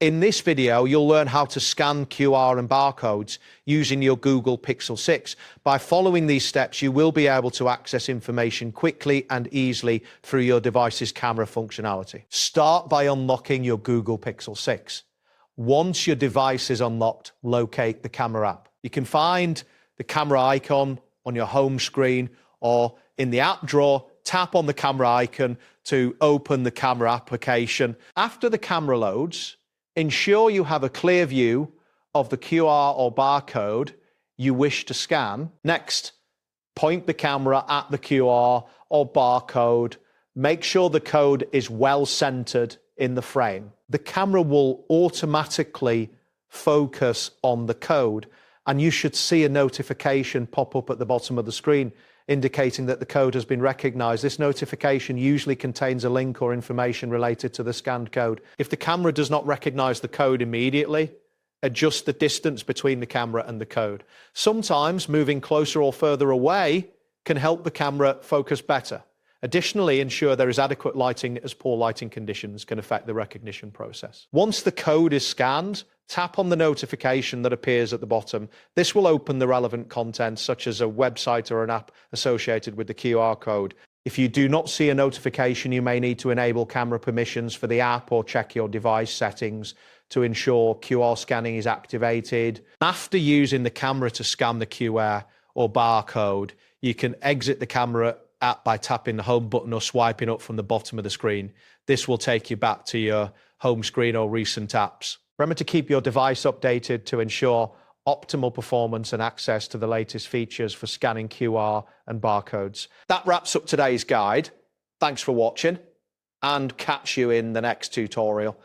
In this video, you'll learn how to scan QR and barcodes using your Google Pixel 6. By following these steps, you will be able to access information quickly and easily through your device's camera functionality. Start by unlocking your Google Pixel 6. Once your device is unlocked, locate the camera app. You can find the camera icon on your home screen, or in the app drawer, tap on the camera icon to open the camera application. After the camera loads, ensure you have a clear view of the QR or barcode you wish to scan. Next, point the camera at the QR or barcode. Make sure the code is well centered in the frame. The camera will automatically focus on the code, and you should see a notification pop up at the bottom of the screen indicating that the code has been recognized. This notification usually contains a link or information related to the scanned code. If the camera does not recognize the code immediately, adjust the distance between the camera and the code. Sometimes moving closer or further away can help the camera focus better. Additionally, ensure there is adequate lighting, as poor lighting conditions can affect the recognition process. Once the code is scanned, tap on the notification that appears at the bottom. This will open the relevant content, such as a website or an app associated with the QR code. If you do not see a notification, you may need to enable camera permissions for the app or check your device settings to ensure QR scanning is activated. After using the camera to scan the QR or barcode, you can exit the camera app by tapping the home button or swiping up from the bottom of the screen. This will take you back to your home screen or recent apps. Remember to keep your device updated to ensure optimal performance and access to the latest features for scanning QR and barcodes. That wraps up today's guide. Thanks for watching, and catch you in the next tutorial.